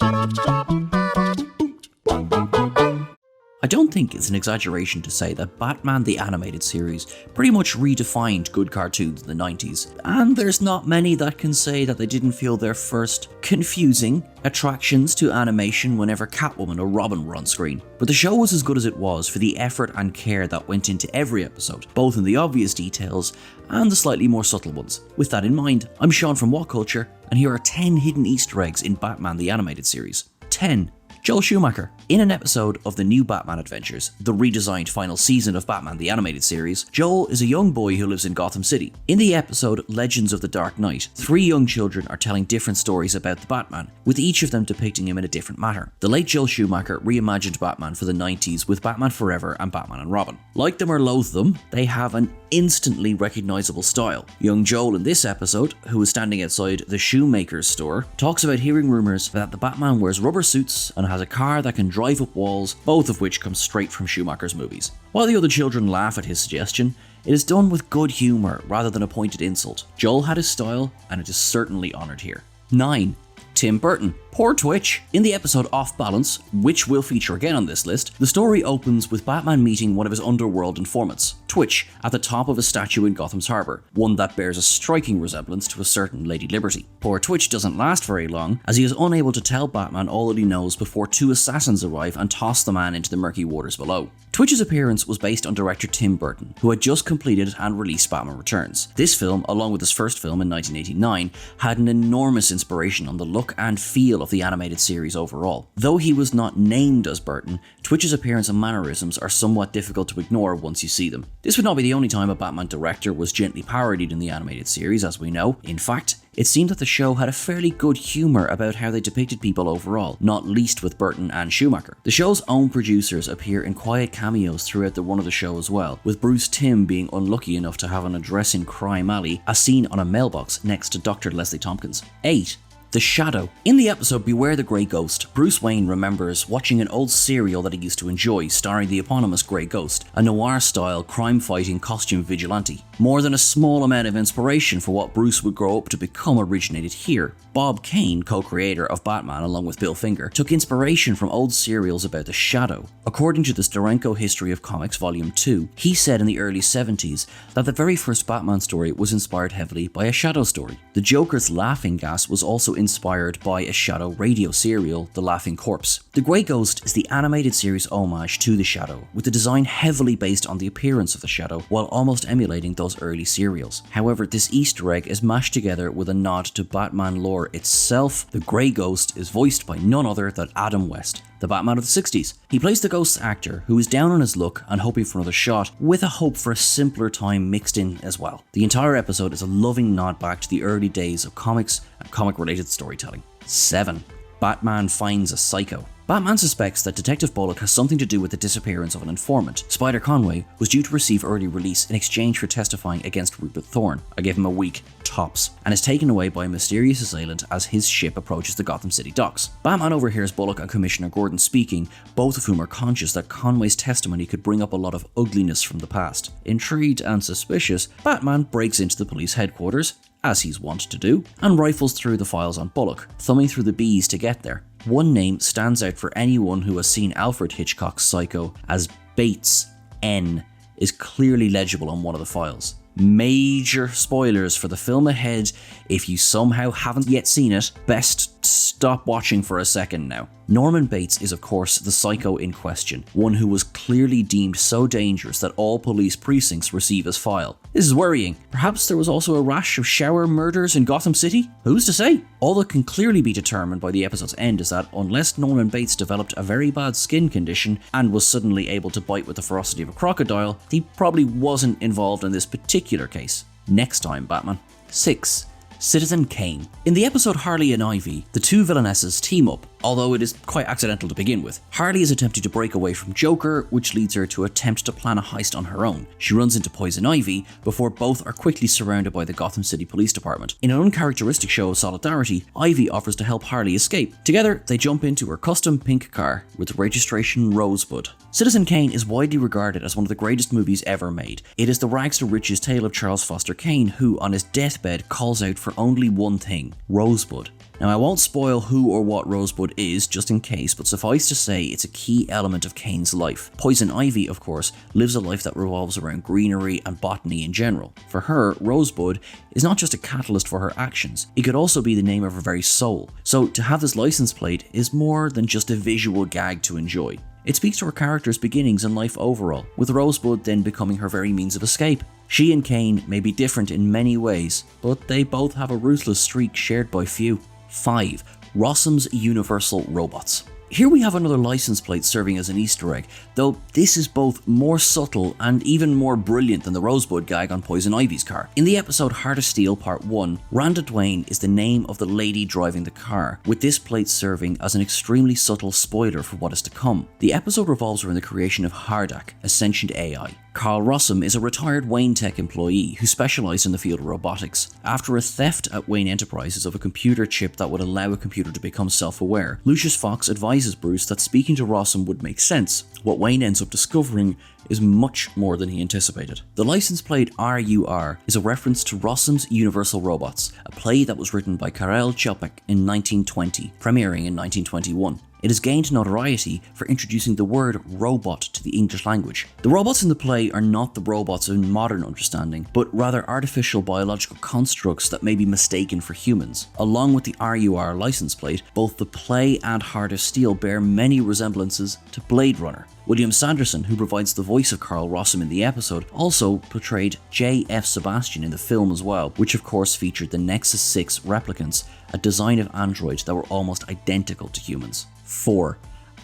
I don't think it's an exaggeration to say that Batman the Animated Series pretty much redefined good cartoons in the 90s, and there's not many that can say that they didn't feel their first confusing attractions to animation whenever Catwoman or Robin were on screen. But the show was as good as it was for the effort and care that went into every episode, both in the obvious details and the slightly more subtle ones. With that in mind, I'm Sean from What Culture, and here are 10 hidden Easter eggs in Batman the Animated Series. 10. Joel Schumacher. In an episode of the New Batman Adventures, the redesigned final season of Batman the Animated Series, Joel is a young boy who lives in Gotham City. In the episode Legends of the Dark Knight, 3 young children are telling different stories about the Batman, with each of them depicting him in a different manner. The late Joel Schumacher reimagined Batman for the 90s with Batman Forever and Batman and Robin. Like them or loathe them, they have an instantly recognizable style. Young Joel in this episode, who is standing outside the shoemaker's store, talks about hearing rumors that the Batman wears rubber suits and has a car that can drive up walls, both of which come straight from Schumacher's movies. While the other children laugh at his suggestion, it is done with good humour rather than a pointed insult. Joel had his style, and it is certainly honoured here. 9. Tim Burton. Poor Twitch. In the episode Off Balance, which will feature again on this list, the story opens with Batman meeting one of his underworld informants, Twitch, at the top of a statue in Gotham's harbour, one that bears a striking resemblance to a certain Lady Liberty. Poor Twitch doesn't last very long, as he is unable to tell Batman all that he knows before 2 assassins arrive and toss the man into the murky waters below. Twitch's appearance was based on director Tim Burton, who had just completed and released Batman Returns. This film, along with his first film in 1989, had an enormous inspiration on the look and feel of the animated series overall. Though he was not named as Burton, Twitch's appearance and mannerisms are somewhat difficult to ignore once you see them. This would not be the only time a Batman director was gently parodied in the animated series, as we know. In fact, it seemed that the show had a fairly good humour about how they depicted people overall, not least with Burton and Schumacher. The show's own producers appear in quiet cameos throughout the run of the show as well, with Bruce Timm being unlucky enough to have an address in Crime Alley, as seen on a mailbox next to Dr. Leslie Tompkins. 8. The Shadow. In the episode Beware the Grey Ghost, Bruce Wayne remembers watching an old serial that he used to enjoy, starring the eponymous Grey Ghost, a noir-style crime-fighting costume vigilante. More than a small amount of inspiration for what Bruce would grow up to become originated here. Bob Kane, co-creator of Batman along with Bill Finger, took inspiration from old serials about the Shadow. According to the Steranko History of Comics Volume 2, he said in the early 70s that the very first Batman story was inspired heavily by a Shadow story. The Joker's laughing gas was also inspired by a Shadow radio serial, The Laughing Corpse. The Grey Ghost is the animated series homage to the Shadow, with the design heavily based on the appearance of the Shadow, while almost emulating those early serials. However, this Easter egg is mashed together with a nod to Batman lore itself. The Grey Ghost is voiced by none other than Adam West, the Batman of the 60s. He plays the Ghost's actor who is down on his luck and hoping for another shot, with a hope for a simpler time mixed in as well. The entire episode is a loving nod back to the early days of comics and comic-related storytelling. 7. Batman finds a psycho. Batman suspects that Detective Bullock has something to do with the disappearance of an informant. Spider Conway was due to receive early release in exchange for testifying against Rupert Thorne. I gave him a week, tops, and is taken away by a mysterious assailant as his ship approaches the Gotham City docks. Batman overhears Bullock and Commissioner Gordon speaking, both of whom are conscious that Conway's testimony could bring up a lot of ugliness from the past. Intrigued and suspicious, Batman breaks into the police headquarters, as he's wont to do, and rifles through the files on Bullock, thumbing through the B's to get there. One name stands out for anyone who has seen Alfred Hitchcock's Psycho, as Bates N is clearly legible on one of the files. Major spoilers for the film ahead. If you somehow haven't yet seen it, best stop watching for a second now. Norman Bates is of course the psycho in question, one who was clearly deemed so dangerous that all police precincts receive his file. This is worrying. Perhaps there was also a rash of shower murders in Gotham City? Who's to say? All that can clearly be determined by the episode's end is that unless Norman Bates developed a very bad skin condition and was suddenly able to bite with the ferocity of a crocodile, he probably wasn't involved in this particular case. Next time, Batman. 6. Citizen Kane. In the episode Harley and Ivy, the two villainesses team up, although it is quite accidental to begin with. Harley is attempting to break away from Joker, which leads her to attempt to plan a heist on her own. She runs into Poison Ivy before both are quickly surrounded by the Gotham City Police Department. In an uncharacteristic show of solidarity, Ivy offers to help Harley escape. Together, they jump into her custom pink car with registration Rosebud. Citizen Kane is widely regarded as one of the greatest movies ever made. It is the rags to riches tale of Charles Foster Kane, who on his deathbed calls out for only one thing: Rosebud. Now, I won't spoil who or what Rosebud is, just in case, but suffice to say it's a key element of Kane's life. Poison Ivy, of course, lives a life that revolves around greenery and botany in general. For her, Rosebud is not just a catalyst for her actions, it could also be the name of her very soul. So to have this license plate is more than just a visual gag to enjoy. It speaks to her character's beginnings and life overall, with Rosebud then becoming her very means of escape. She and Kane may be different in many ways, but they both have a ruthless streak shared by few. 5. ROSSUM'S Universal Robots. Here we have another license plate serving as an Easter egg, though this is both more subtle and even more brilliant than the Rosebud gag on Poison Ivy's car. In the episode Heart of Steel Part 1, Rhonda Duane is the name of the lady driving the car, with this plate serving as an extremely subtle spoiler for what is to come. The episode revolves around the creation of Hardak, a sentient AI. Carl Rossum is a retired Wayne Tech employee who specialised in the field of robotics. After a theft at Wayne Enterprises of a computer chip that would allow a computer to become self-aware, Lucius Fox advises Bruce that speaking to Rossum would make sense. What Wayne ends up discovering is much more than he anticipated. The license plate RUR is a reference to Rossum's Universal Robots, a play that was written by Karel Čapek in 1920, premiering in 1921. It has gained notoriety for introducing the word robot to the English language. The robots in the play are not the robots in modern understanding, but rather artificial biological constructs that may be mistaken for humans. Along with the RUR license plate, both the play and Heart of Steel bear many resemblances to Blade Runner. William Sanderson, who provides the voice of Carl Rossum in the episode, also portrayed J.F. Sebastian in the film as well, which of course featured the Nexus 6 replicants, a design of androids that were almost identical to humans. 4.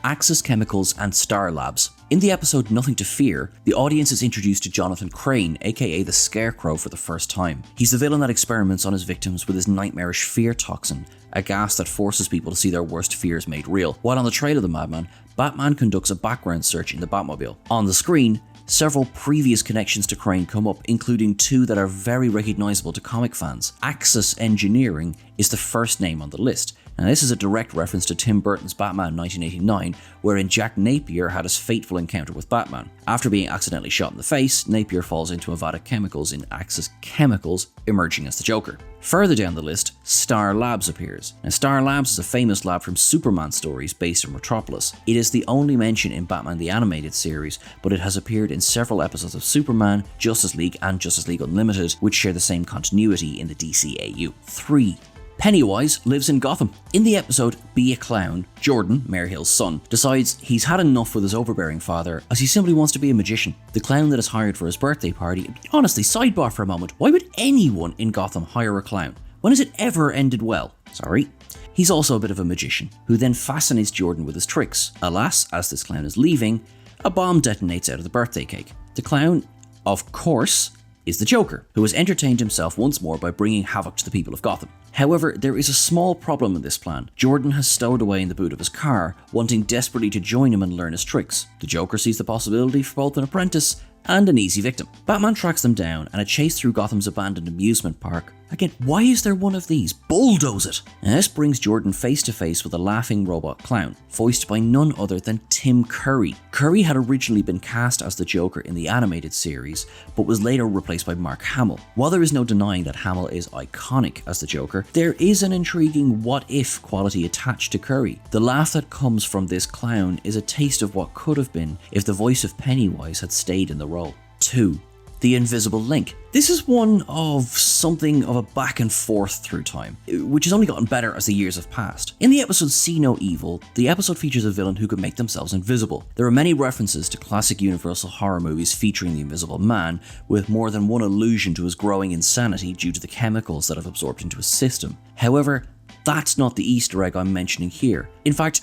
Axis Chemicals and Star Labs. In the episode Nothing to Fear, the audience is introduced to Jonathan Crane, aka the Scarecrow, for the first time. He's the villain that experiments on his victims with his nightmarish fear toxin, a gas that forces people to see their worst fears made real. While on the trail of the madman, Batman conducts a background search in the Batmobile. On the screen, several previous connections to Crane come up, including two that are very recognisable to comic fans. Axis Engineering is the first name on the list. Now, this is a direct reference to Tim Burton's Batman 1989, wherein Jack Napier had his fateful encounter with Batman. After being accidentally shot in the face, Napier falls into a vat of chemicals in Axis Chemicals, emerging as the Joker. Further down the list, Star Labs appears. Now, Star Labs is a famous lab from Superman stories based in Metropolis. It is the only mention in Batman the Animated Series, but it has appeared in several episodes of Superman, Justice League, and Justice League Unlimited, which share the same continuity in the DCAU. 3. Pennywise lives in Gotham. In the episode Be a Clown, Jordan, Mayor Hill's son, decides he's had enough with his overbearing father as he simply wants to be a magician. The clown that is hired for his birthday party, honestly, sidebar for a moment, why would anyone in Gotham hire a clown? When has it ever ended well? Sorry. He's also a bit of a magician, who then fascinates Jordan with his tricks. Alas, as this clown is leaving, a bomb detonates out of the birthday cake. The clown, of course, is the Joker, who has entertained himself once more by bringing havoc to the people of Gotham. However, there is a small problem in this plan. Jordan has stowed away in the boot of his car, wanting desperately to join him and learn his tricks. The Joker sees the possibility for both an apprentice and an easy victim. Batman tracks them down, and a chase through Gotham's abandoned amusement park. Again, why is there one of these? Bulldoze it! And this brings Jordan face to face with a laughing robot clown, voiced by none other than Tim Curry. Curry had originally been cast as the Joker in the animated series, but was later replaced by Mark Hamill. While there is no denying that Hamill is iconic as the Joker, there is an intriguing what-if quality attached to Curry. The laugh that comes from this clown is a taste of what could have been if the voice of Pennywise had stayed in the role. 2. The Invisible Link. This is one of something of a back and forth through time, which has only gotten better as the years have passed. In the episode See No Evil, the episode features a villain who could make themselves invisible. There are many references to classic Universal horror movies featuring the Invisible Man, with more than one allusion to his growing insanity due to the chemicals that have absorbed into his system. However, that's not the Easter egg I'm mentioning here. In fact,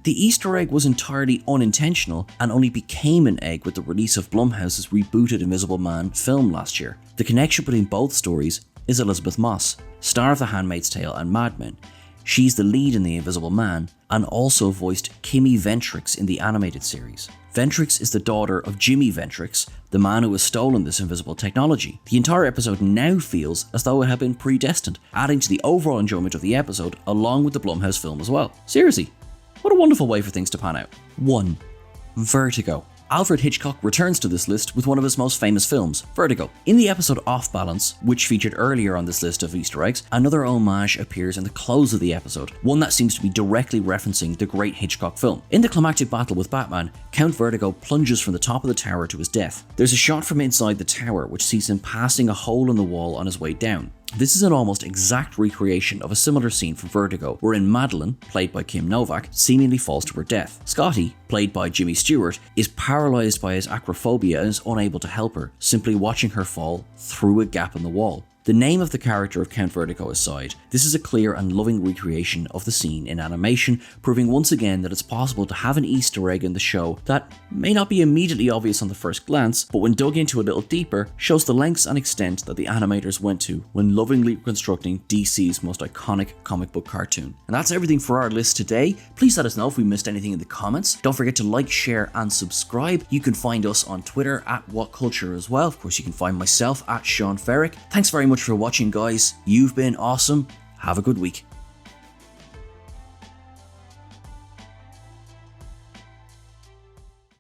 the Easter egg was entirely unintentional and only became an egg with the release of Blumhouse's rebooted Invisible Man film last year. The connection between both stories is Elizabeth Moss, star of The Handmaid's Tale and Mad Men. She's the lead in The Invisible Man and also voiced Kimi Ventrix in the animated series. Ventrix is the daughter of Jimmy Ventrix, the man who has stolen this invisible technology. The entire episode now feels as though it had been predestined, adding to the overall enjoyment of the episode along with the Blumhouse film as well. Seriously. What a wonderful way for things to pan out. 1. Vertigo. Alfred Hitchcock returns to this list with one of his most famous films, Vertigo. In the episode Off Balance, which featured earlier on this list of Easter eggs, another homage appears in the close of the episode, one that seems to be directly referencing the great Hitchcock film. In the climactic battle with Batman, Count Vertigo plunges from the top of the tower to his death. There's a shot from inside the tower which sees him passing a hole in the wall on his way down. This is an almost exact recreation of a similar scene from Vertigo, wherein Madeline, played by Kim Novak, seemingly falls to her death. Scotty, played by Jimmy Stewart, is paralysed by his acrophobia and is unable to help her, simply watching her fall through a gap in the wall. The name of the character of Count Vertigo aside, this is a clear and loving recreation of the scene in animation, proving once again that it's possible to have an Easter egg in the show that may not be immediately obvious on the first glance, but when dug into a little deeper, shows the lengths and extent that the animators went to when lovingly constructing DC's most iconic comic book cartoon. And that's everything for our list today. Please let us know if we missed anything in the comments. Don't forget to like, share and subscribe. You can find us on Twitter at WhatCulture as well. Of course, you can find myself at Sean Ferrick. Thanks very much for watching, guys. You've been awesome. Have a good week.